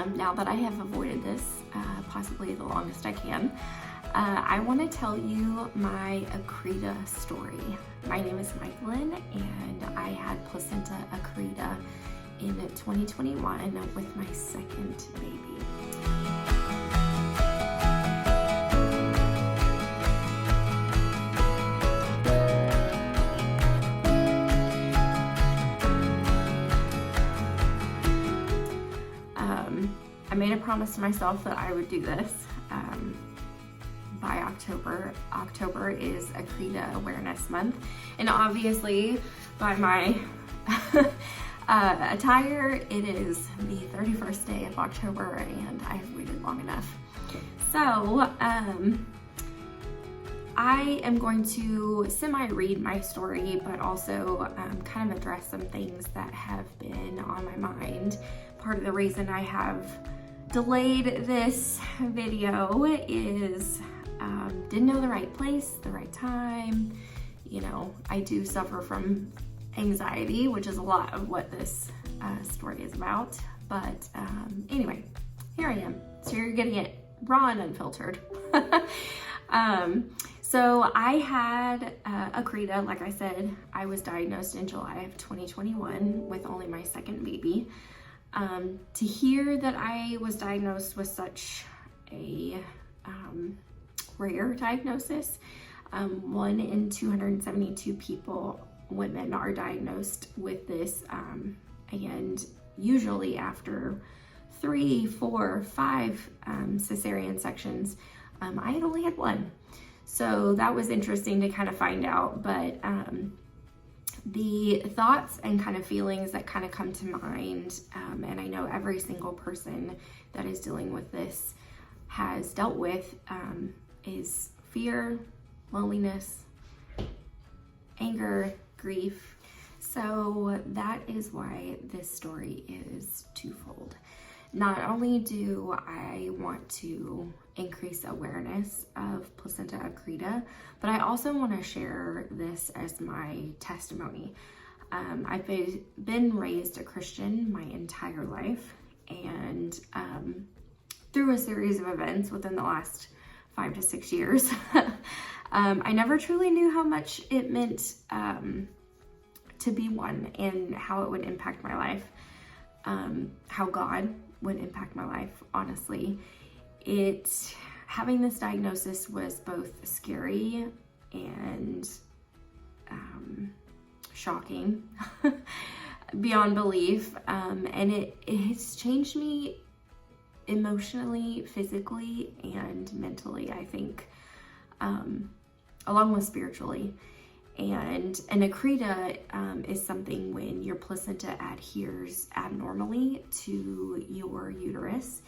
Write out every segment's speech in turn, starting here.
now that I have avoided this, possibly the longest I can, I want to tell you my Accreta story. My name is Michaelin, and I had Placenta Accreta in 2021 with my second baby. I made a promise to myself that I would do this by October. October is Accreta Awareness Month, and obviously by my attire, it is the 31st day of October, and I have waited long enough. So I am going to semi-read my story, but also kind of address some things that have been on my mind. Part of the reason I have delayed this video is didn't know the right place, the right time. You know, I do suffer from anxiety, which is a lot of what this story is about. But anyway, here I am. So you're getting it raw and unfiltered. So I had Accreta, like I said. I was diagnosed in July of 2021 with only my second baby. To hear that I was diagnosed with such a rare diagnosis, 1 in 272 people, women, are diagnosed with this, and usually after 3, 4, 5 cesarean sections. I had only had 1. So that was interesting to kind of find out, but the thoughts and kind of feelings that kind of come to mind, and I know every single person that is dealing with this has dealt with, is fear, loneliness, anger, grief. So that is why this story is twofold. Not only do I want to increase awareness of Placenta Accreta, but I also want to share this as my testimony. I've been raised a Christian my entire life, and through a series of events within the last 5 to 6 years, I never truly knew how much it meant to be one, and how it would impact my life, how God would impact my life, honestly. Having this diagnosis was both scary and shocking beyond belief, and it has changed me emotionally, physically, and mentally, I think, along with spiritually. And an Accreta is something when your placenta adheres abnormally to your uterus,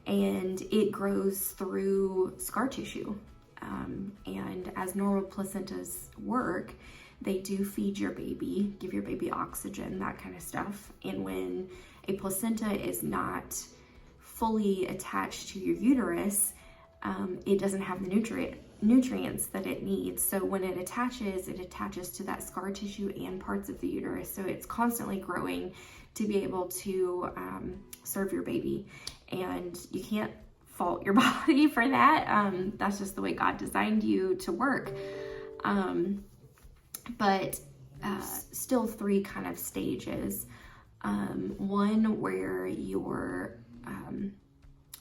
and it grows through scar tissue. And as normal placentas work, they do feed your baby, give your baby oxygen, that kind of stuff. And when a placenta is not fully attached to your uterus, it doesn't have the nutrients that it needs. So when it attaches to that scar tissue and parts of the uterus. So it's constantly growing to be able to serve your baby. And you can't fault your body for that. That's just the way God designed you to work. But still 3 kind of stages. One where your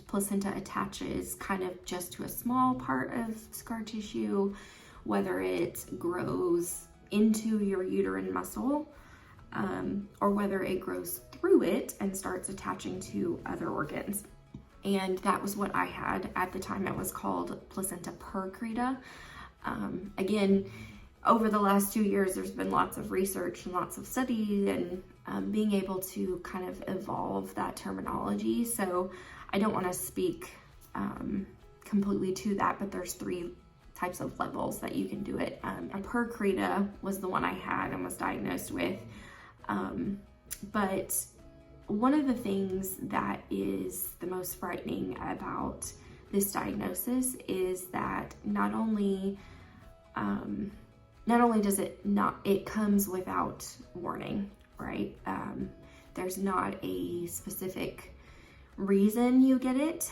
placenta attaches kind of just to a small part of scar tissue, whether it grows into your uterine muscle, or whether it grows through it and starts attaching to other organs. And that was what I had at the time. It was called Placenta Accreta. Again, over the last 2 years, there's been lots of research and lots of studies, and being able to kind of evolve that terminology. So I don't want to speak completely to that, but there's 3 types of levels that you can do it. Accreta was the one I had and was diagnosed with. But one of the things that is the most frightening about this diagnosis is that not only does it comes without warning, right? There's not a specific reason you get it.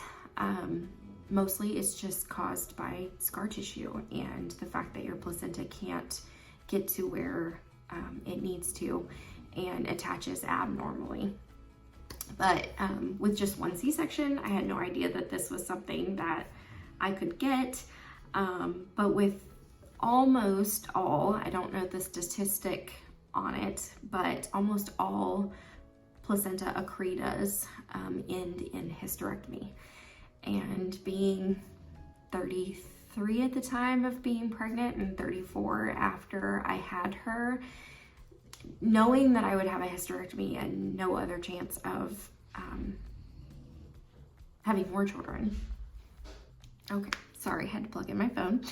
Mostly it's just caused by scar tissue and the fact that your placenta can't get to where it needs to and attaches abnormally. But with just one C-section, I had no idea that this was something that I could get. But with almost all, I don't know the statistic on it, but almost all placenta accretas end in hysterectomy. And being 33 at the time of being pregnant and 34 after I had her, knowing that I would have a hysterectomy and no other chance of having more children. Okay, sorry, had to plug in my phone.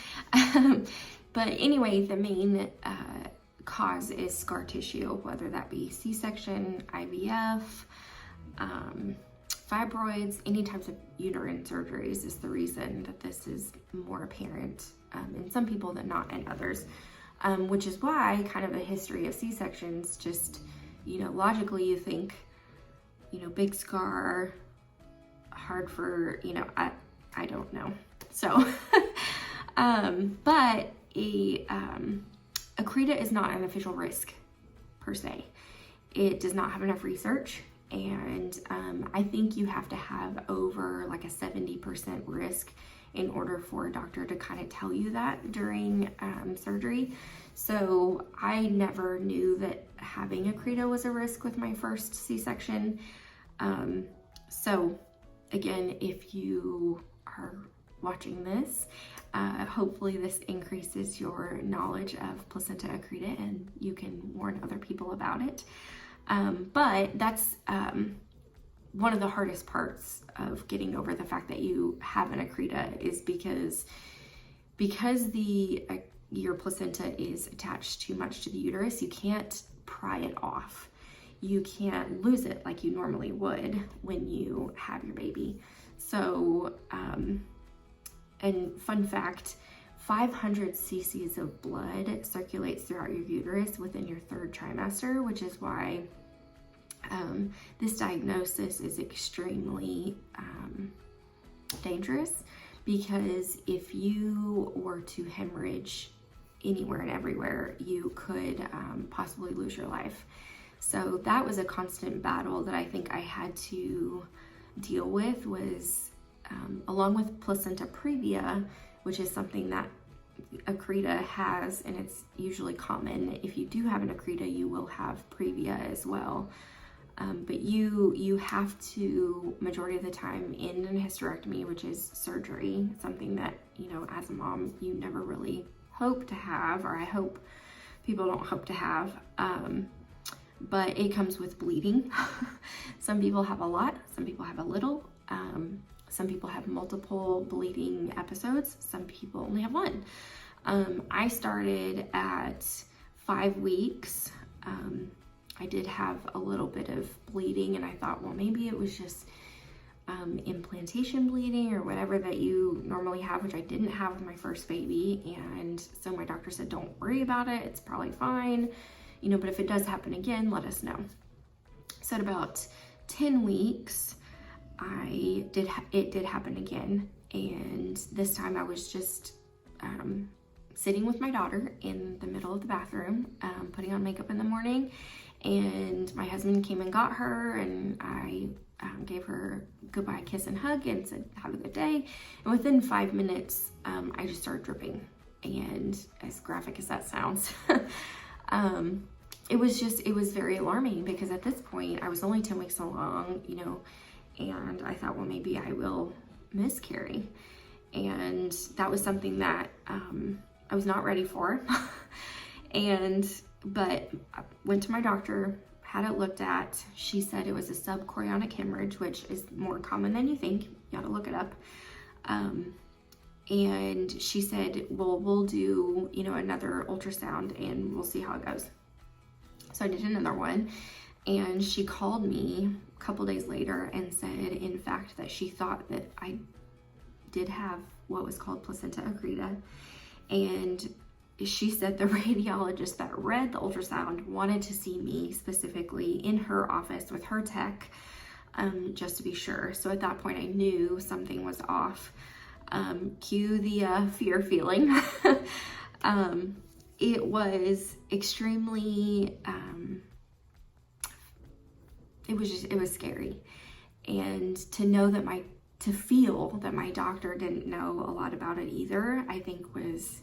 But anyway, the main cause is scar tissue, whether that be C-section, IVF, fibroids, any types of uterine surgeries is the reason that this is more apparent in some people than not in others. Which is why kind of a history of C-sections, just, logically you think, big scar, hard for, I don't know. So, but Accreta is not an official risk per se. It does not have enough research. And I think you have to have over like a 70% risk in order for a doctor to kind of tell you that during surgery. So I never knew that having Accreta was a risk with my first C-section. So again, if you are watching this, hopefully this increases your knowledge of placenta accreta and you can warn other people about it. But that's one of the hardest parts of getting over the fact that you have an accreta is because your placenta is attached too much to the uterus, you can't pry it off. You can't lose it like you normally would when you have your baby. So, and fun fact, 500 cc's of blood circulates throughout your uterus within your third trimester, which is why this diagnosis is extremely dangerous, because if you were to hemorrhage anywhere and everywhere, you could possibly lose your life. So that was a constant battle that I think I had to deal with, was along with placenta previa, which is something that accreta has, and it's usually common. If you do have an accreta, you will have previa as well. But you have to, majority of the time, end in a hysterectomy, which is surgery, something that, as a mom, you never really hope to have, or I hope people don't hope to have. But it comes with bleeding. Some people have a lot, some people have a little, some people have multiple bleeding episodes, some people only have one. I started at 5 weeks. I did have a little bit of bleeding, and I thought, well, maybe it was just implantation bleeding or whatever that you normally have, which I didn't have with my first baby. And so my doctor said, don't worry about it, it's probably fine, but if it does happen again, let us know. So at about 10 weeks, it did happen again. And this time I was just sitting with my daughter in the middle of the bathroom, putting on makeup in the morning. And my husband came and got her, and I gave her a goodbye kiss and hug and said, have a good day. And within 5 minutes, I just started dripping. And as graphic as that sounds, it was very alarming, because at this point I was only 10 weeks along, and I thought, well, maybe I will miscarry. And that was something that I was not ready for. But I went to my doctor, had it looked at. She said it was a subchorionic hemorrhage, which is more common than you think. You ought to look it up. And she said, well, we'll do, another ultrasound and we'll see how it goes. So I did another one, and she called me a couple days later and said, in fact, that she thought that I did have what was called placenta accreta. And she said the radiologist that read the ultrasound wanted to see me specifically in her office with her tech, just to be sure. So at that point I knew something was off. Cue the fear feeling. It was extremely, it was scary. And to feel that my doctor didn't know a lot about it either, I think was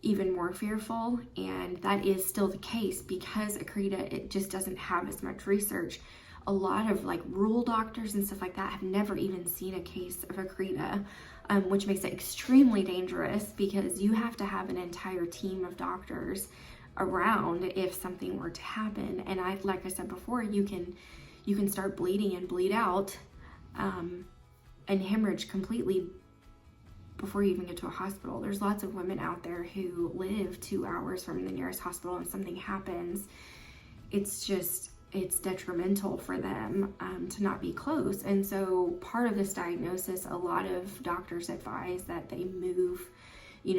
even more fearful. And that is still the case because Accreta, it just doesn't have as much research. A lot of like rural doctors and stuff like that have never even seen a case of Accreta, which makes it extremely dangerous because you have to have an entire team of doctors around if something were to happen. And like I said before, you can start bleeding and bleed out and hemorrhage completely before you even get to a hospital. There's lots of women out there who live 2 hours from the nearest hospital and something happens. It's detrimental for them to not be close. And so part of this diagnosis, a lot of doctors advise that they move,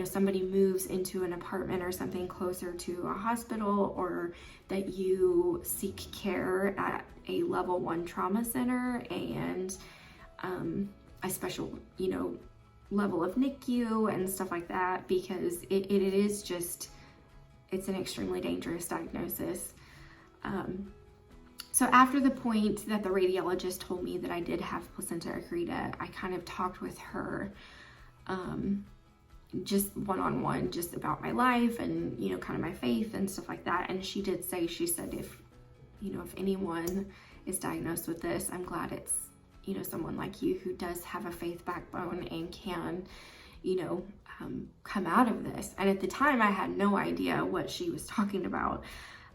somebody moves into an apartment or something closer to a hospital, or that you seek care at a level 1 trauma center and a special, level of NICU and stuff like that, because it's an extremely dangerous diagnosis. So after the point that the radiologist told me that I did have placenta accreta, I kind of talked with her, just one-on-one, just about my life and, kind of my faith and stuff like that. And she did say, she said, if anyone is diagnosed with this, I'm glad it's, someone like you who does have a faith backbone and can, come out of this. And at the time I had no idea what she was talking about.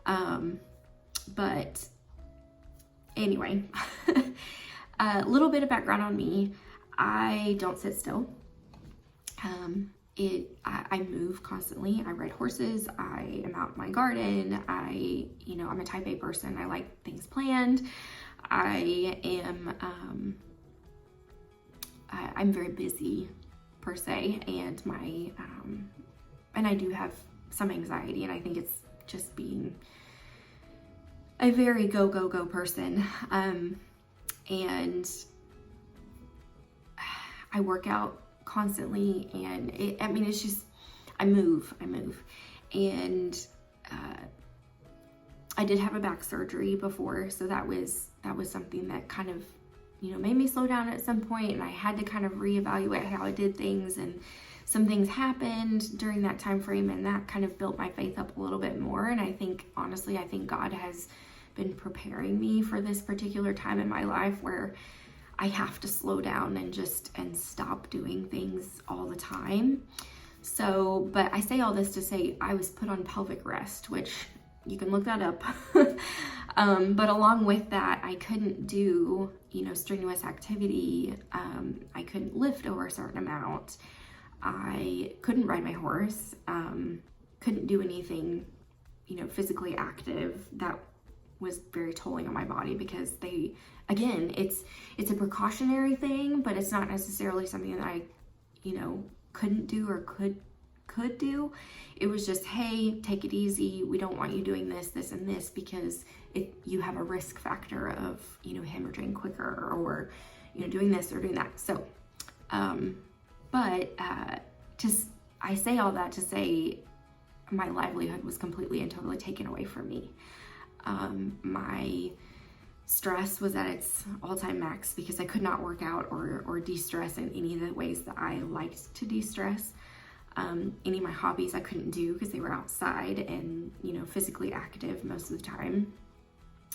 But anyway, a little bit of background on me. I don't sit still. I move constantly. I ride horses. I am out in my garden. I'm a type A person. I like things planned. I'm very busy per se, and and I do have some anxiety, and I think it's just being a very go person. And I work out constantly, and it's just, I move. And I did have a back surgery before, so that was something that kind of, made me slow down at some point, and I had to kind of reevaluate how I did things, and some things happened during that time frame, and that kind of built my faith up a little bit more. And I think, honestly, God has been preparing me for this particular time in my life where I have to slow down and stop doing things all the time. So, but I say all this to say I was put on pelvic rest, which you can look that up. But along with that, I couldn't do, strenuous activity. I couldn't lift over a certain amount. I couldn't ride my horse. Couldn't do anything, physically active. That was very tolling on my body, because it's a precautionary thing, but it's not necessarily something that I, couldn't do or could do. It was just, hey, take it easy. We don't want you doing this, this, and this, because you have a risk factor of, hemorrhaging quicker, or, doing this or doing that. So, I say all that to say my livelihood was completely and totally taken away from me. My stress was at its all-time max because I could not work out or de-stress in any of the ways that I liked to de-stress. Any of my hobbies I couldn't do because they were outside and, physically active most of the time.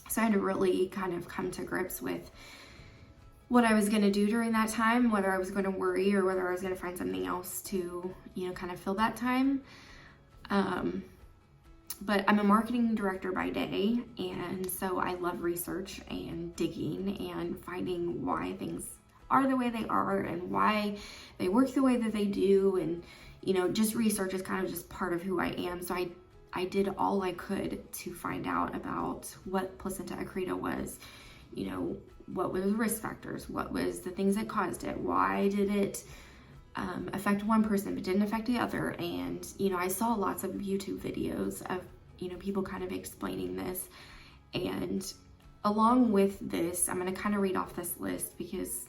So I had to really kind of come to grips with what I was going to do during that time, whether I was going to worry or whether I was going to find something else to, kind of fill that time. But I'm a marketing director by day, and so I love research and digging and finding why things are the way they are and why they work the way that they do. And, just research is kind of just part of who I am. So I did all I could to find out about what placenta accreta was, what were the risk factors, what was the things that caused it, why did it affect one person but didn't affect the other. And I saw lots of YouTube videos of people kind of explaining this, and along with this, I'm going to kind of read off this list because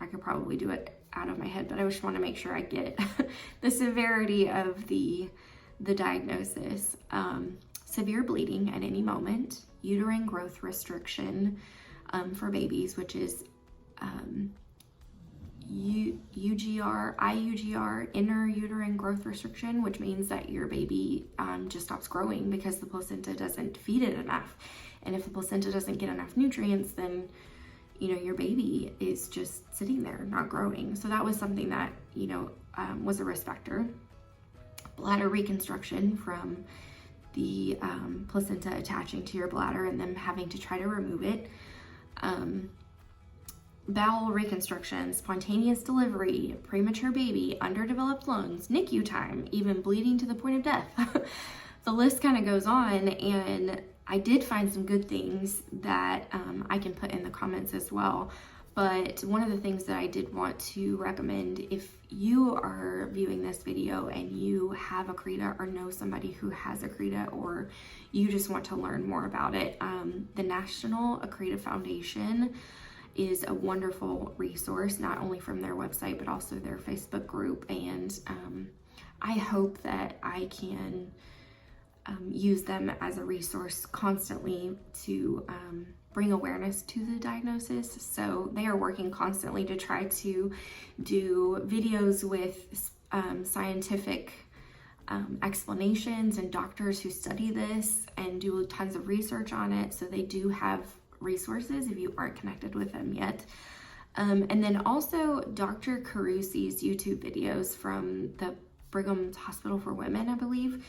I could probably do it out of my head, but I just want to make sure I get the severity of the diagnosis. Severe bleeding at any moment, uterine growth restriction for babies, which is IUGR, inner uterine growth restriction, which means that your baby just stops growing because the placenta doesn't feed it enough. And if the placenta doesn't get enough nutrients, then, you know, your baby is just sitting there, not growing. So that was something that, you know, was a risk factor. Bladder reconstruction from the placenta attaching to your bladder and then having to try to remove it. Bowel reconstruction, spontaneous delivery, premature baby, underdeveloped lungs, NICU time, even bleeding to the point of death. The list kind of goes on, and I did find some good things that I can put in the comments as well. But one of the things that I did want to recommend, if you are viewing this video and you have Accreta or know somebody who has Accreta, or you just want to learn more about it, the National Accreta Foundation is a wonderful resource, not only from their website, but also their Facebook group. And I hope that I can use them as a resource constantly to bring awareness to the diagnosis. So they are working constantly to try to do videos with scientific explanations and doctors who study this and do tons of research on it. So they do have resources if you aren't connected with them yet. And then also Dr. Carusi's YouTube videos from the Brigham's Hospital for Women, I believe.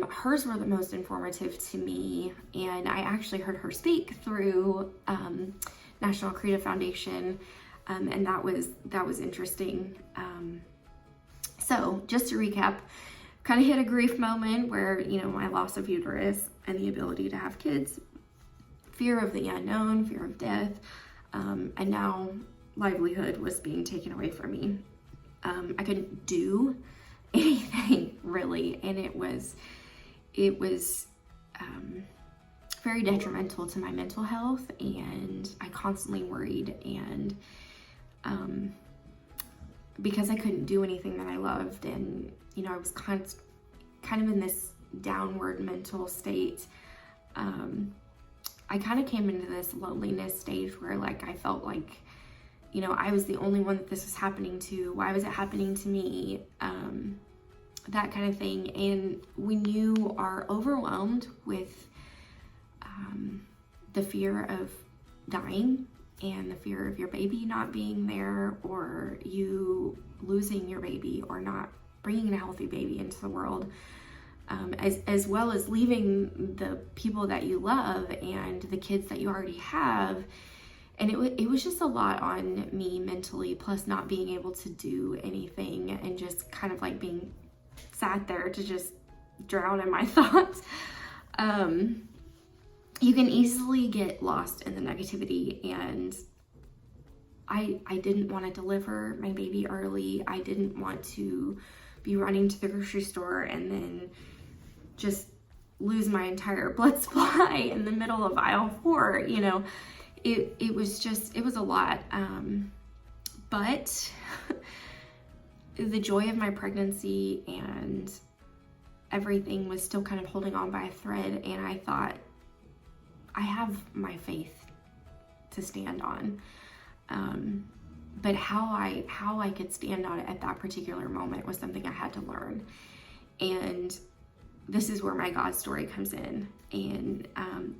Hers were the most informative to me, and I actually heard her speak through National Accreta Foundation, and that was interesting. So just to recap, kind of hit a grief moment where, you know, my loss of uterus and the ability to have kids, fear of the unknown, fear of death, and now livelihood was being taken away from me. I couldn't do anything really, and it was very detrimental to my mental health, and I constantly worried, and because I couldn't do anything that I loved, and you know, I was kind of in this downward mental state. I kind of came into this loneliness stage where, like, I felt like, you know, I was the only one that this was happening to. Why was it happening to me? That kind of thing. And when you are overwhelmed with the fear of dying and the fear of your baby not being there, or you losing your baby, or not bringing a healthy baby into the world, as well as leaving the people that you love and the kids that you already have. And it was just a lot on me mentally, plus not being able to do anything and just kind of like being sat there to just drown in my thoughts. You can easily get lost in the negativity, and I didn't want to deliver my baby early. I didn't want to be running to the grocery store and then just lose my entire blood supply in the middle of aisle 4, you know. It was a lot. But the joy of my pregnancy and everything was still kind of holding on by a thread, and I thought, I have my faith to stand on. But how I could stand on it at that particular moment was something I had to learn. And this is where my God story comes in. And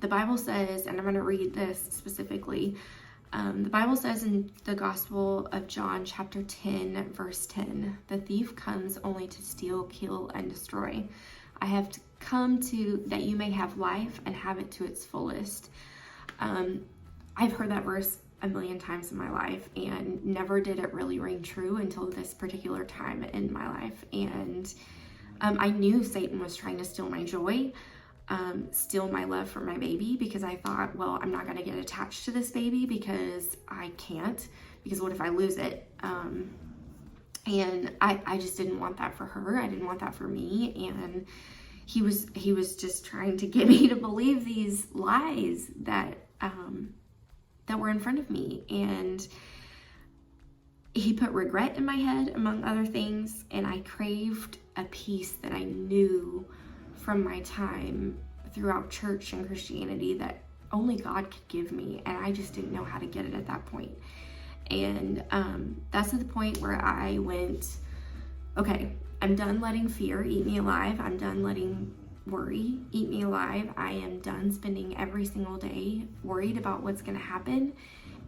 the Bible says, and I'm going to read this specifically, the Bible says in the Gospel of John, chapter 10, verse 10, the thief comes only to steal, kill, and destroy. I have come that you may have life and have it to its fullest. I've heard that verse a million times in my life, and never did it really ring true until this particular time in my life. And I knew Satan was trying to steal my joy, steal my love for my baby, because I thought, well, I'm not going to get attached to this baby because I can't, because what if I lose it? And I just didn't want that for her. I didn't want that for me. And he was just trying to get me to believe these lies that that were in front of me. And he put regret in my head, among other things, and I craved a peace that I knew from my time throughout church and Christianity that only God could give me, and I just didn't know how to get it at that point. And that's at the point where I went, okay, I'm done letting fear eat me alive. I'm done letting worry eat me alive. I am done spending every single day worried about what's going to happen,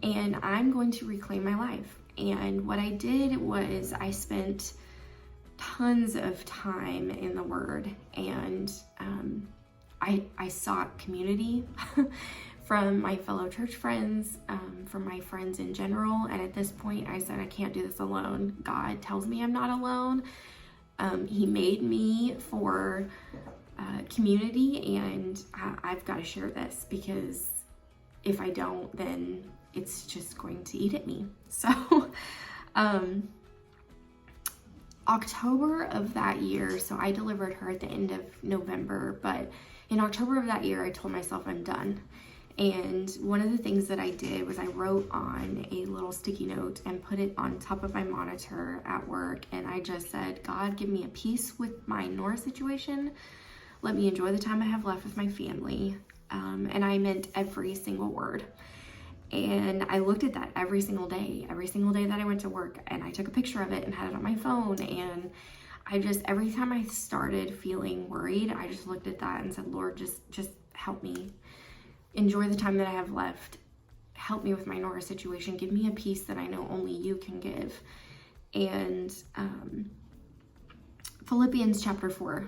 and I'm going to reclaim my life. And what I did was I spent tons of time in the Word, and I sought community from my fellow church friends, from my friends in general. And at this point I said, I can't do this alone. God tells me I'm not alone. He made me for community, and I've got to share this, because if I don't, then it's just going to eat at me. So October of that year, so I delivered her at the end of November, but in October of that year, I told myself I'm done. And one of the things that I did was I wrote on a little sticky note and put it on top of my monitor at work. And I just said, God, give me a peace with my Nora situation. Let me enjoy the time I have left with my family. And I meant every single word. And I looked at that every single day that I went to work, and I took a picture of it and had it on my phone. And I just, every time I started feeling worried, I just looked at that and said, Lord, just help me. Enjoy the time that I have left. Help me with my Nora situation. Give me a peace that I know only you can give. And Philippians chapter 4.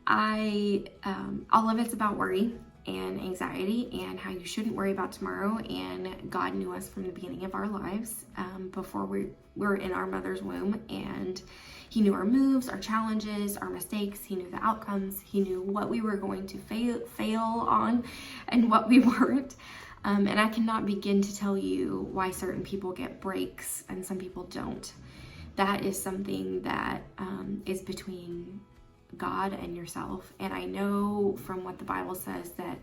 All of it's about worry and anxiety and how you shouldn't worry about tomorrow. And God knew us from the beginning of our lives, before we were in our mother's womb, and He knew our moves, our challenges, our mistakes. He knew the outcomes. He knew what we were going to fail on and what we weren't. And I cannot begin to tell you why certain people get breaks and some people don't. That is something that is between God and yourself. And I know from what the Bible says that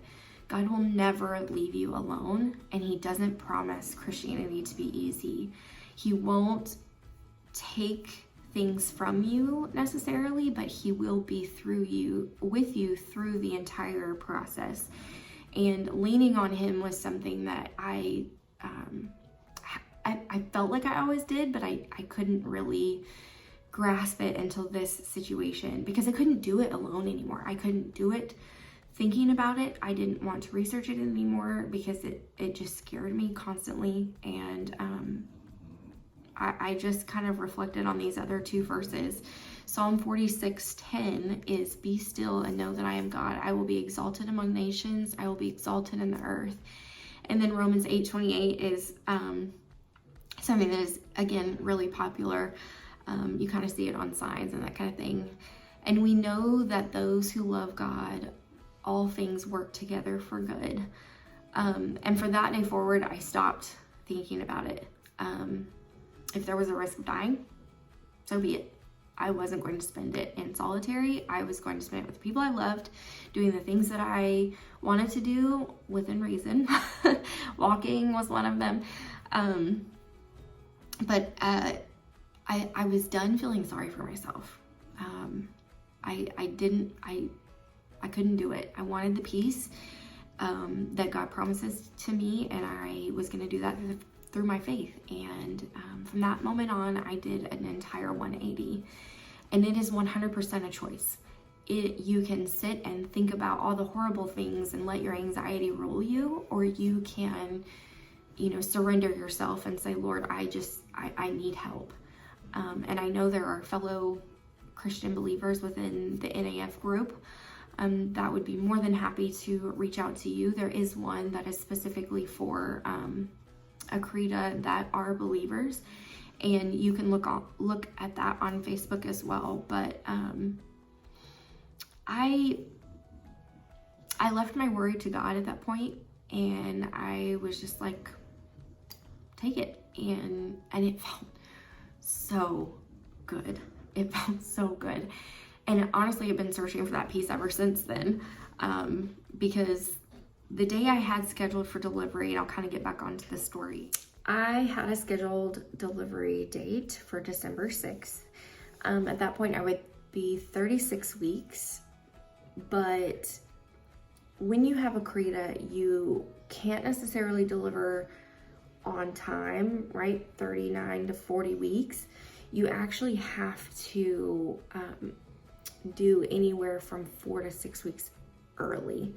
God will never leave you alone, and He doesn't promise Christianity to be easy. He won't take things from you necessarily, but He will be with you through the entire process. And leaning on Him was something that I felt like I always did, but I couldn't really grasp it until this situation, because I couldn't do it alone anymore. I couldn't do it thinking about it. I didn't want to research it anymore because it just scared me constantly. And I just kind of reflected on these other two verses. Psalm 46:10 is, be still and know that I am God. I will be exalted among nations. I will be exalted in the earth. And then Romans 8:28 is something that is, again, really popular. You kind of see it on signs and that kind of thing. And we know that those who love God, all things work together for good. And for that day forward, I stopped thinking about it. If there was a risk of dying, so be it. I wasn't going to spend it in solitary. I was going to spend it with the people I loved, doing the things that I wanted to do within reason. Walking was one of them. But I was done feeling sorry for myself. I couldn't do it. I wanted the peace that God promises to me, and I was going to do that through my faith. And from that moment on, I did an entire 180, and it is 100% a choice. You can sit and think about all the horrible things and let your anxiety rule you, or you can, surrender yourself and say, Lord, I need help. And I know there are fellow Christian believers within the NAF group that would be more than happy to reach out to you. There is one that is specifically for Accreta that are believers, and you can look at that on Facebook as well. But I left my worry to God at that point, and I was just like, take it. And it felt so good. It felt so good. And honestly, I've been searching for that peace ever since then, because the day I had scheduled for delivery, and I'll kind of get back onto the story. I had a scheduled delivery date for December 6th. At that point, I would be 36 weeks, but when you have Accreta, you can't necessarily deliver on time, right? 39 to 40 weeks. You actually have to do anywhere from 4 to 6 weeks early.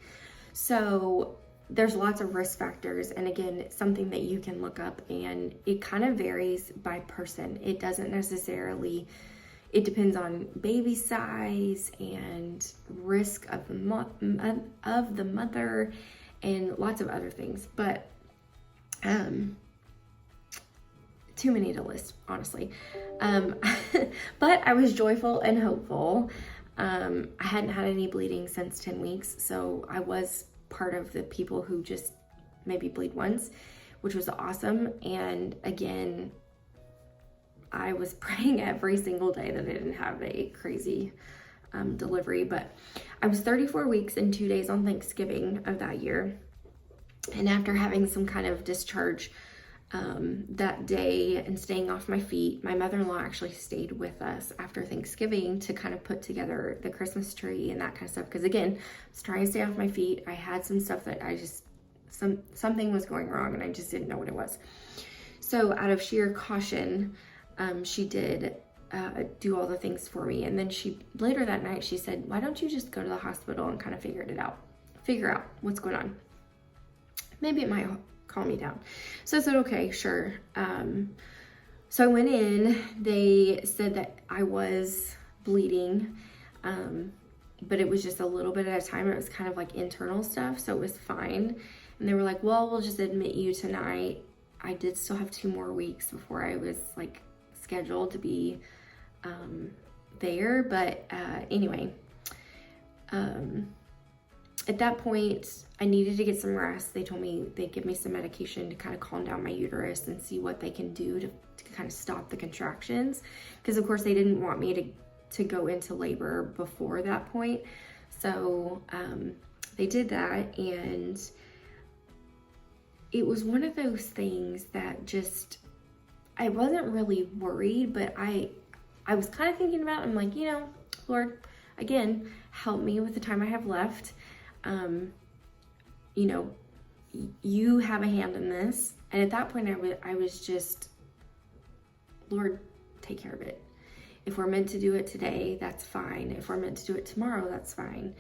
So there's lots of risk factors, and again, it's something that you can look up, and it kind of varies by person. It doesn't necessarily, it depends on baby size and risk of the mother and lots of other things, but too many to list, honestly. But I was joyful and hopeful. I hadn't had any bleeding since 10 weeks, so I was part of the people who just maybe bleed once, which was awesome. And again, I was praying every single day that I didn't have a crazy delivery, but I was 34 weeks and 2 days on Thanksgiving of that year. And after having some kind of discharge that day and staying off my feet, my mother-in-law actually stayed with us after Thanksgiving to kind of put together the Christmas tree and that kind of stuff. Because again, I was trying to stay off my feet. I had some stuff that I just, something was going wrong and I just didn't know what it was. So out of sheer caution, she did do all the things for me. And then later that night, she said, why don't you just go to the hospital and kind of figure out what's going on. Maybe it might calm me down. So I said, okay, sure. So I went in. They said that I was bleeding, but it was just a little bit at a time. It was kind of like internal stuff, so it was fine. And they were like, well, we'll just admit you tonight. I did still have 2 more weeks before I was like scheduled to be there. But anyway, at that point, I needed to get some rest. They told me they'd give me some medication to kind of calm down my uterus and see what they can do to kind of stop the contractions. Because of course they didn't want me to go into labor before that point. So they did that, and it was one of those things that just, I wasn't really worried, but I was kind of thinking about it. I'm like, you know, Lord, again, help me with the time I have left. You know, you have a hand in this. And at that point, I was just, Lord, take care of it. If we're meant to do it today, that's fine. If we're meant to do it tomorrow, that's fine.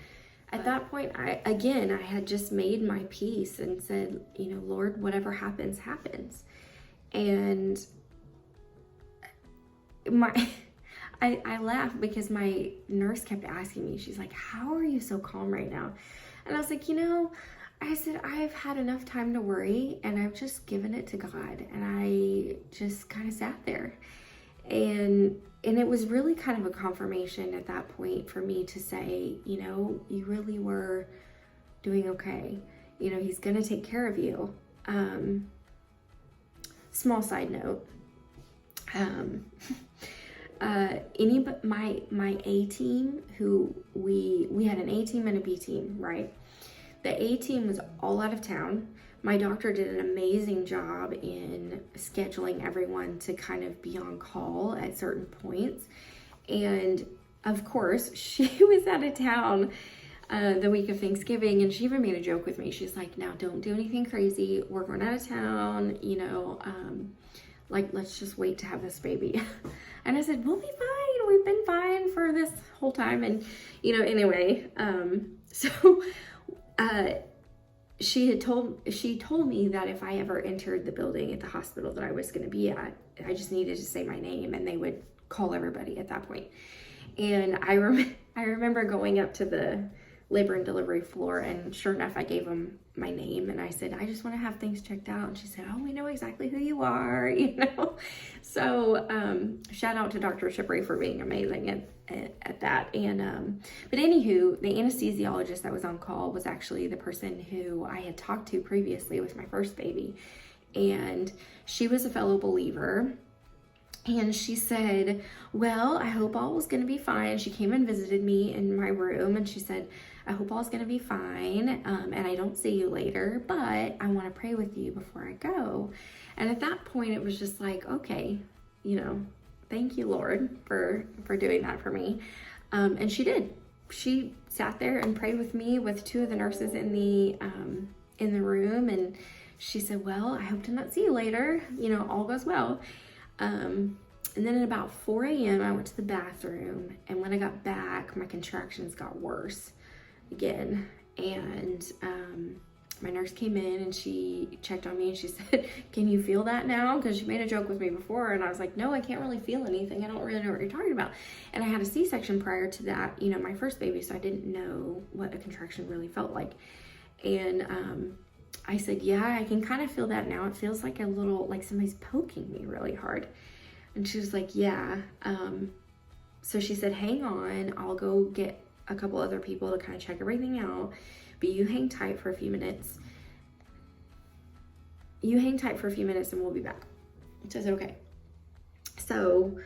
At that point, I had just made my peace and said, you know, Lord, whatever happens, happens. And I laughed because my nurse kept asking me, she's like, how are you so calm right now? And I was like, you know, I said, I've had enough time to worry, and I've just given it to God. And I just kind of sat there. And it was really kind of a confirmation at that point for me to say, you know, you really were doing okay. You know, he's going to take care of you. Small side note. My A team, who we had an A team and a B team, right? The A team was all out of town. My doctor did an amazing job in scheduling everyone to kind of be on call at certain points. And of course, she was out of town the week of Thanksgiving, and she even made a joke with me. She's like, now don't do anything crazy. We're going out of town, you know, like, let's just wait to have this baby. And I said, we'll be fine. We've been fine for this whole time. And, you know, anyway, she told me that if I ever entered the building at the hospital that I was going to be at, I just needed to say my name and they would call everybody at that point. And I remember going up to the labor and delivery floor, and sure enough, I gave them my name and I said, I just want to have things checked out. And she said, oh, we know exactly who you are, you know? So shout out to Dr. Shipray for being amazing at that. And but anywho, the anesthesiologist that was on call was actually the person who I had talked to previously with my first baby. And she was a fellow believer. And she said, well, I hope all was going to be fine. She came and visited me in my room, and she said, I hope all's gonna be fine, and I don't see you later, but I want to pray with you before I go. And at that point, it was just like, okay, you know, thank you, Lord, for doing that for me. And she did. She sat there and prayed with me with two of the nurses in the room, and she said, well, I hope to not see you later. You know, all goes well. And then at about 4 a.m., I went to the bathroom, and when I got back, my contractions got worse again. And my nurse came in and she checked on me and she said, can you feel that now? Because she made a joke with me before, and I was like, no, I can't really feel anything. I don't really know what you're talking about. And I had a C-section prior to that, you know, my first baby, so I didn't know what a contraction really felt like. And I said, yeah, I can kind of feel that now. It feels like a little, like somebody's poking me really hard. And she was like, yeah. So she said, hang on, I'll go get a couple other people to kind of check everything out, but you hang tight for a few minutes. You hang tight for a few minutes and we'll be back. So I said, okay. So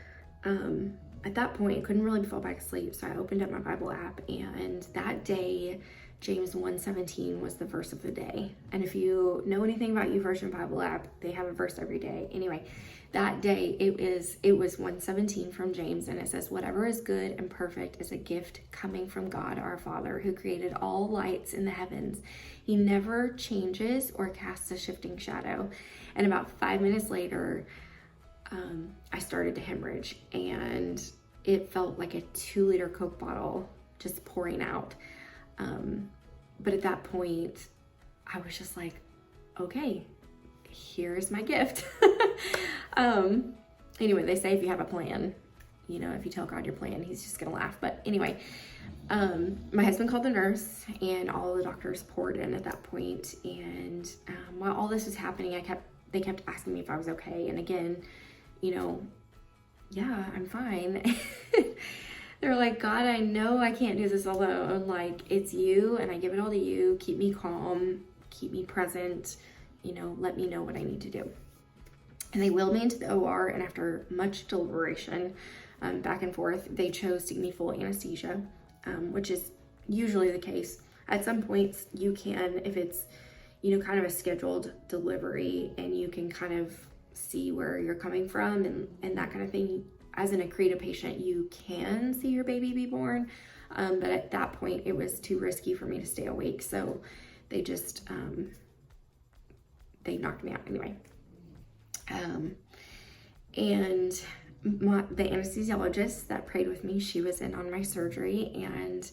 at that point, I couldn't really fall back asleep. So I opened up my Bible app, and that day, James 1:17 was the verse of the day. And if you know anything about YouVersion Bible app, they have a verse every day. Anyway, that day it was 1:17 from James, and it says, whatever is good and perfect is a gift coming from God our Father, who created all lights in the heavens. He never changes or casts a shifting shadow. And about 5 minutes later, I started to hemorrhage, and it felt like a 2-liter Coke bottle just pouring out. But at that point, I was just like, okay, here's my gift. Anyway, they say if you have a plan, you know, if you tell God your plan, he's just gonna laugh. But anyway, my husband called the nurse, and all the doctors poured in at that point. And while all this was happening, they kept asking me if I was okay. And again, you know, yeah, I'm fine. They're like, God, I know I can't do this alone. Like, it's you, and I give it all to you. Keep me calm, keep me present, you know, let me know what I need to do. And they wheeled me into the OR, and after much deliberation, back and forth, they chose to give me full anesthesia, which is usually the case. At some points, you can, if it's, you know, kind of a scheduled delivery, and you can kind of see where you're coming from and that kind of thing. As an Accreta patient, you can see your baby be born, but at that point, it was too risky for me to stay awake, so they just, they knocked me out anyway. And the anesthesiologist that prayed with me, she was in on my surgery, and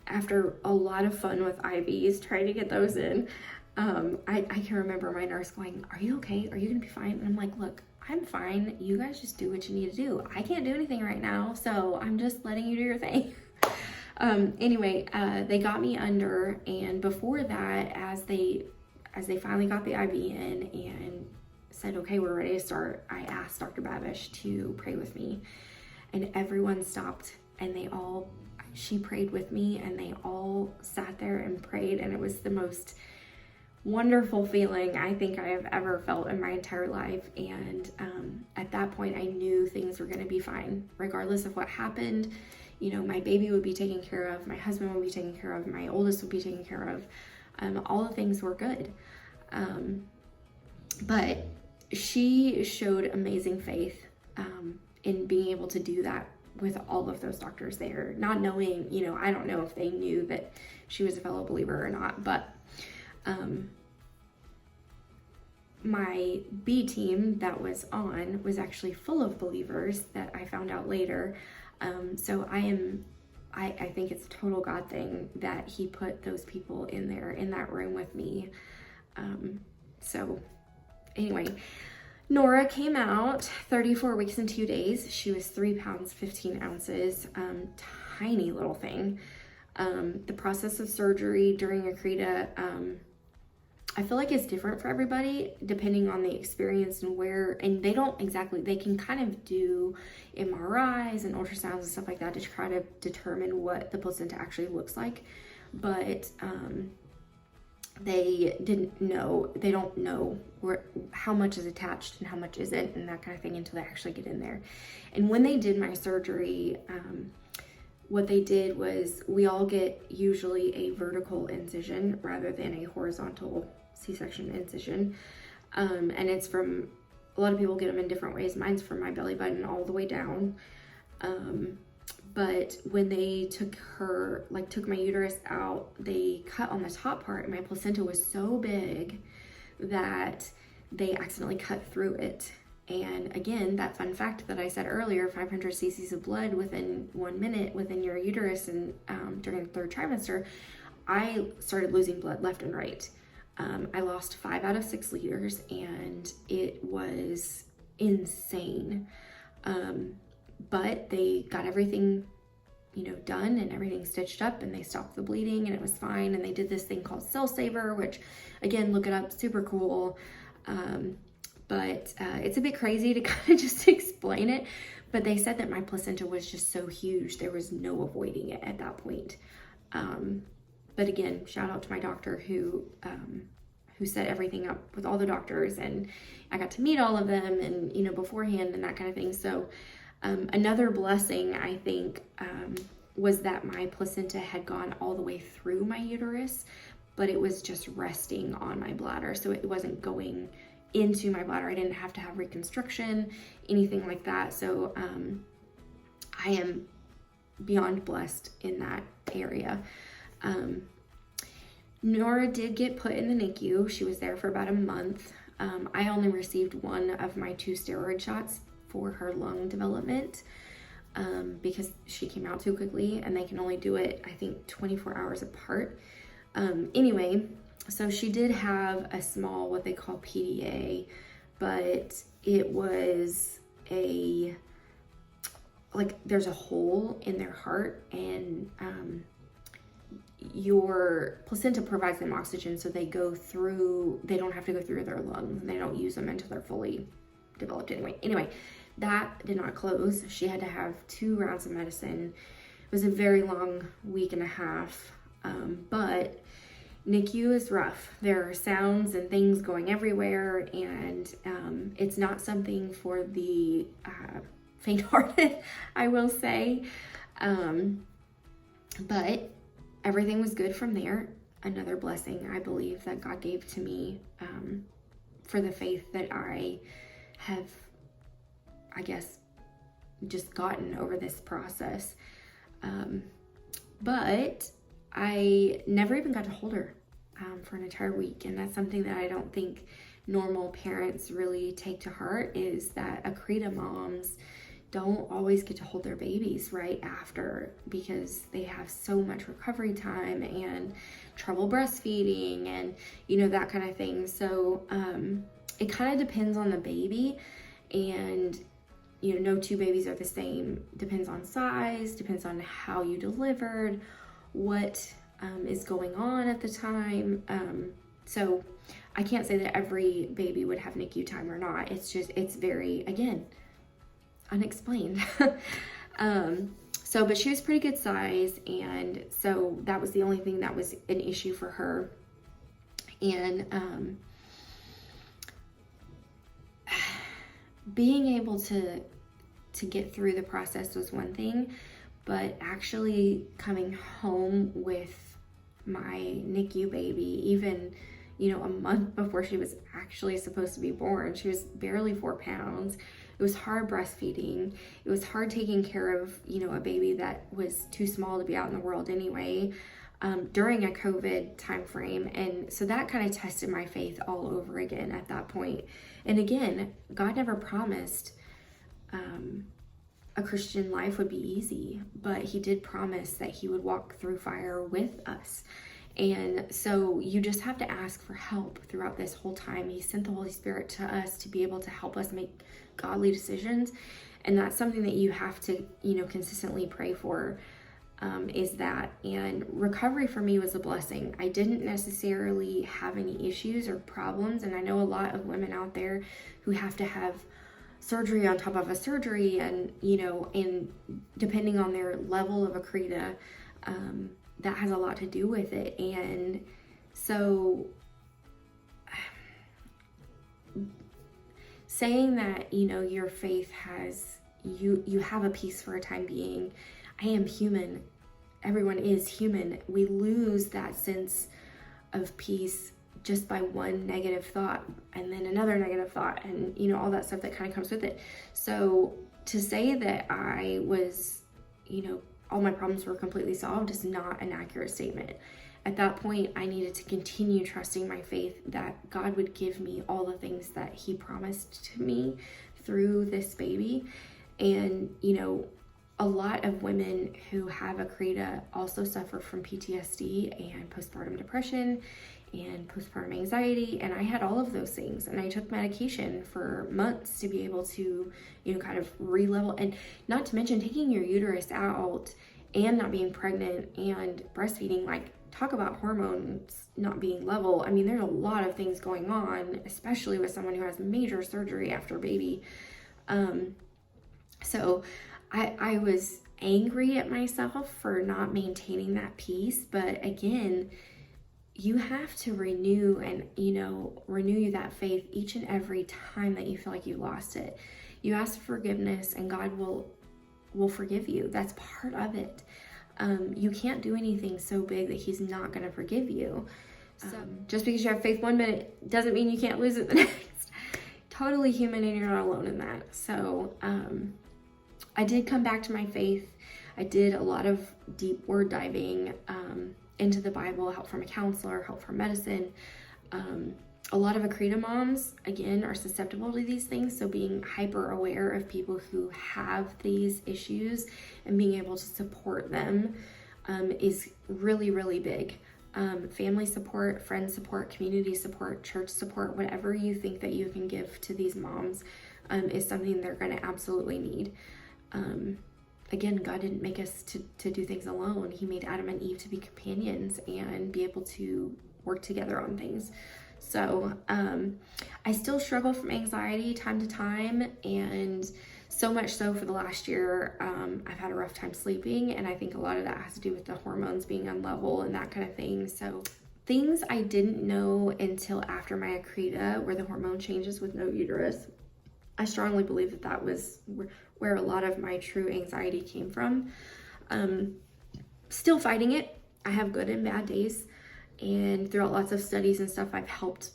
after a lot of fun with IVs, trying to get those in, I can remember my nurse going, are you okay? Are you gonna be fine? And I'm like, look, I'm fine. You guys just do what you need to do. I can't do anything right now, so I'm just letting you do your thing. Anyway, they got me under, and before that, as they finally got the IV in and said, okay, we're ready to start, I asked Dr. Babish to pray with me, and everyone stopped, and she prayed with me, and they all sat there and prayed, and it was the most wonderful feeling I think I have ever felt in my entire life. And at that point, I knew things were going to be fine, regardless of what happened. You know, my baby would be taken care of, my husband would be taken care of, my oldest would be taken care of. All the things were good. But she showed amazing faith in being able to do that with all of those doctors there, not knowing, you know, I don't know if they knew that she was a fellow believer or not, but my B team that was on was actually full of believers that I found out later. So I think it's a total God thing that he put those people in there, in that room with me. So anyway, Nora came out 34 weeks and 2 days. She was 3 pounds, 15 ounces, tiny little thing. The process of surgery during Accreta, I feel like it's different for everybody depending on the experience and where, and they can kind of do MRIs and ultrasounds and stuff like that to try to determine what the placenta actually looks like. But they don't know how much is attached and how much isn't and that kind of thing until they actually get in there. And when they did my surgery, what they did was, we all get usually a vertical incision rather than a horizontal C-section incision. And it's from, a lot of people get them in different ways. Mine's from my belly button all the way down. But when they took my uterus out, they cut on the top part, and my placenta was so big that they accidentally cut through it. And again, that fun fact that I said earlier, 500 cc's of blood within 1 minute within your uterus, and during the third trimester, I started losing blood left and right. I lost 5 out of 6 liters, and it was insane. But they got everything, done and everything stitched up, and they stopped the bleeding, and it was fine. And they did this thing called Cell Saver, which, again, look it up, super cool. But it's a bit crazy to kind of just explain it. But they said that my placenta was just so huge, there was no avoiding it at that point. But again, shout out to my doctor who set everything up with all the doctors, and I got to meet all of them, and beforehand and that kind of thing. So another blessing, I think, was that my placenta had gone all the way through my uterus, but it was just resting on my bladder, so it wasn't going into my bladder. I didn't have to have reconstruction, anything like that. So I am beyond blessed in that area. Nora did get put in the NICU. She was there for about a month. I only received 1 of my 2 steroid shots for her lung development because she came out too quickly, and they can only do it, I think, 24 hours apart. Anyway, so she did have a small, what they call PDA, but it was there's a hole in their heart, and your placenta provides them oxygen, so they don't have to go through their lungs, and they don't use them until they're fully developed anyway. That did not close. She had to have 2 rounds of medicine. It was a very long week and a half, but NICU is rough. There are sounds and things going everywhere, and it's not something for the faint-hearted, I will say. But everything was good from there. Another blessing, I believe, that God gave to me for the faith that I have, I guess, just gotten over this process. But I never even got to hold her for an entire week, and that's something that I don't think normal parents really take to heart, is that Accreta moms don't always get to hold their babies right after, because they have so much recovery time and trouble breastfeeding and that kind of thing. So it kind of depends on the baby, and no 2 babies are the same. Depends on size, depends on how you delivered, what is going on at the time. So I can't say that every baby would have NICU time or not. It's very, again, unexplained. But she was pretty good size, and so that was the only thing that was an issue for her. And being able to get through the process was one thing, but actually coming home with my NICU baby, even a month before she was actually supposed to be born, she was barely 4 pounds. It was hard breastfeeding. It was hard taking care of a baby that was too small to be out in the world anyway, during a COVID time frame. And so that kind of tested my faith all over again at that point. And again, God never promised a Christian life would be easy, but he did promise that he would walk through fire with us. And so you just have to ask for help throughout this whole time. He sent the Holy Spirit to us to be able to help us make godly decisions. And that's something that you have to, consistently pray for, is that. And recovery for me was a blessing. I didn't necessarily have any issues or problems. And I know a lot of women out there who have to have surgery on top of a surgery, and and depending on their level of Accreta, that has a lot to do with it. And so saying that your faith has you have a peace for a time being, I am human. Everyone is human. We lose that sense of peace just by one negative thought and then another negative thought and, you know, all that stuff that kind of comes with it. So to say that I was, you know, all my problems were completely solved is not an accurate statement. At that point, I needed to continue trusting my faith that God would give me all the things that he promised to me through this baby. And, you know, a lot of women who have Accreta also suffer from PTSD and postpartum depression and postpartum anxiety, and I had all of those things, and I took medication for months to be able to, you know, kind of re-level, and not to mention taking your uterus out and not being pregnant and breastfeeding. Like, talk about hormones not being level. I mean, there's a lot of things going on, especially with someone who has major surgery after baby. So I was angry at myself for not maintaining that peace. But again, you have to renew and, you know, renew that faith each and every time that you feel like you lost it. You ask for forgiveness and God will forgive you. That's part of it. You can't do anything so big that he's not going to forgive you. Just because you have faith one minute doesn't mean you can't lose it the next. Totally human, and you're not alone in that. So I did come back to my faith. I did a lot of deep word diving into the Bible, help from a counselor, help from medicine. A lot of Accreta moms, again, are susceptible to these things. So being hyper aware of people who have these issues and being able to support them is really, really big. Family support, friend support, community support, church support, whatever you think that you can give to these moms is something they're going to absolutely need. Again, God didn't make us to do things alone. He made Adam and Eve to be companions and be able to work together on things. So I still struggle from anxiety time to time, and so much so for the last year, I've had a rough time sleeping, and I think a lot of that has to do with the hormones being unlevel and that kind of thing. So things I didn't know until after my Accreta were the hormone changes with no uterus. I strongly believe that was where a lot of my true anxiety came from. Still fighting it. I have good and bad days. And throughout lots of studies and stuff, I've helped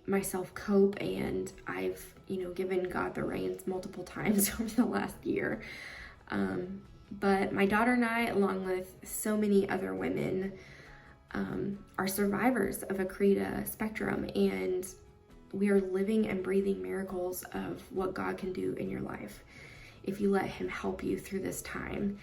myself cope, and I've, you know, given God the reins multiple times over the last year. But my daughter and I, along with so many other women, are survivors of Accreta Spectrum, and we are living and breathing miracles of what God can do in your life if you let him help you through this time.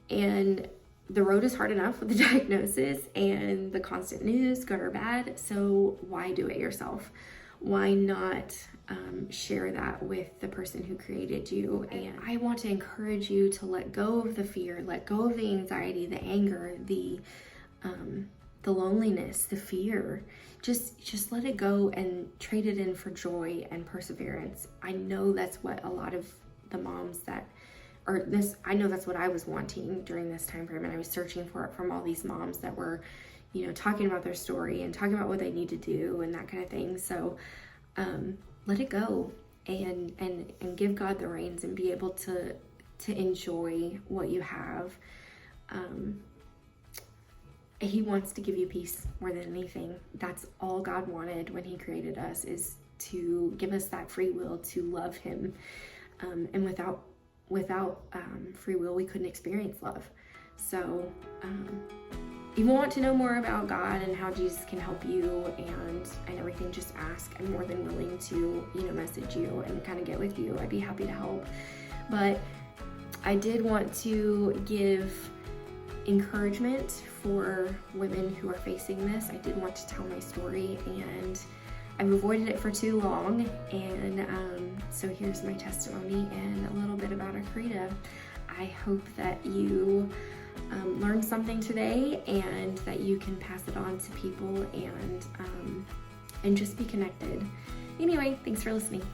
And the road is hard enough with the diagnosis and the constant news, good or bad, so why do it yourself? Why not share that with the person who created you? And I want to encourage you to let go of the fear, let go of the anxiety, the anger, the loneliness, the fear. Just let it go and trade it in for joy and perseverance. I know that's what a lot of the moms I know that's what I was wanting during this time frame, and I was searching for it from all these moms that were, you know, talking about their story and talking about what they need to do and that kind of thing. So let it go and give God the reins and be able to enjoy what you have. He wants to give you peace more than anything. That's all God wanted when he created us, is to give us that free will to love him. And without free will, we couldn't experience love. So if you want to know more about God and how Jesus can help you and everything, just ask. I'm more than willing to, you know, message you and kind of get with you. I'd be happy to help. But I did want to give encouragement for women who are facing this. I did want to tell my story, and I've avoided it for too long, and so here's my testimony and a little bit about Accreta. I hope that you learned something today and that you can pass it on to people and just be connected. Anyway, thanks for listening.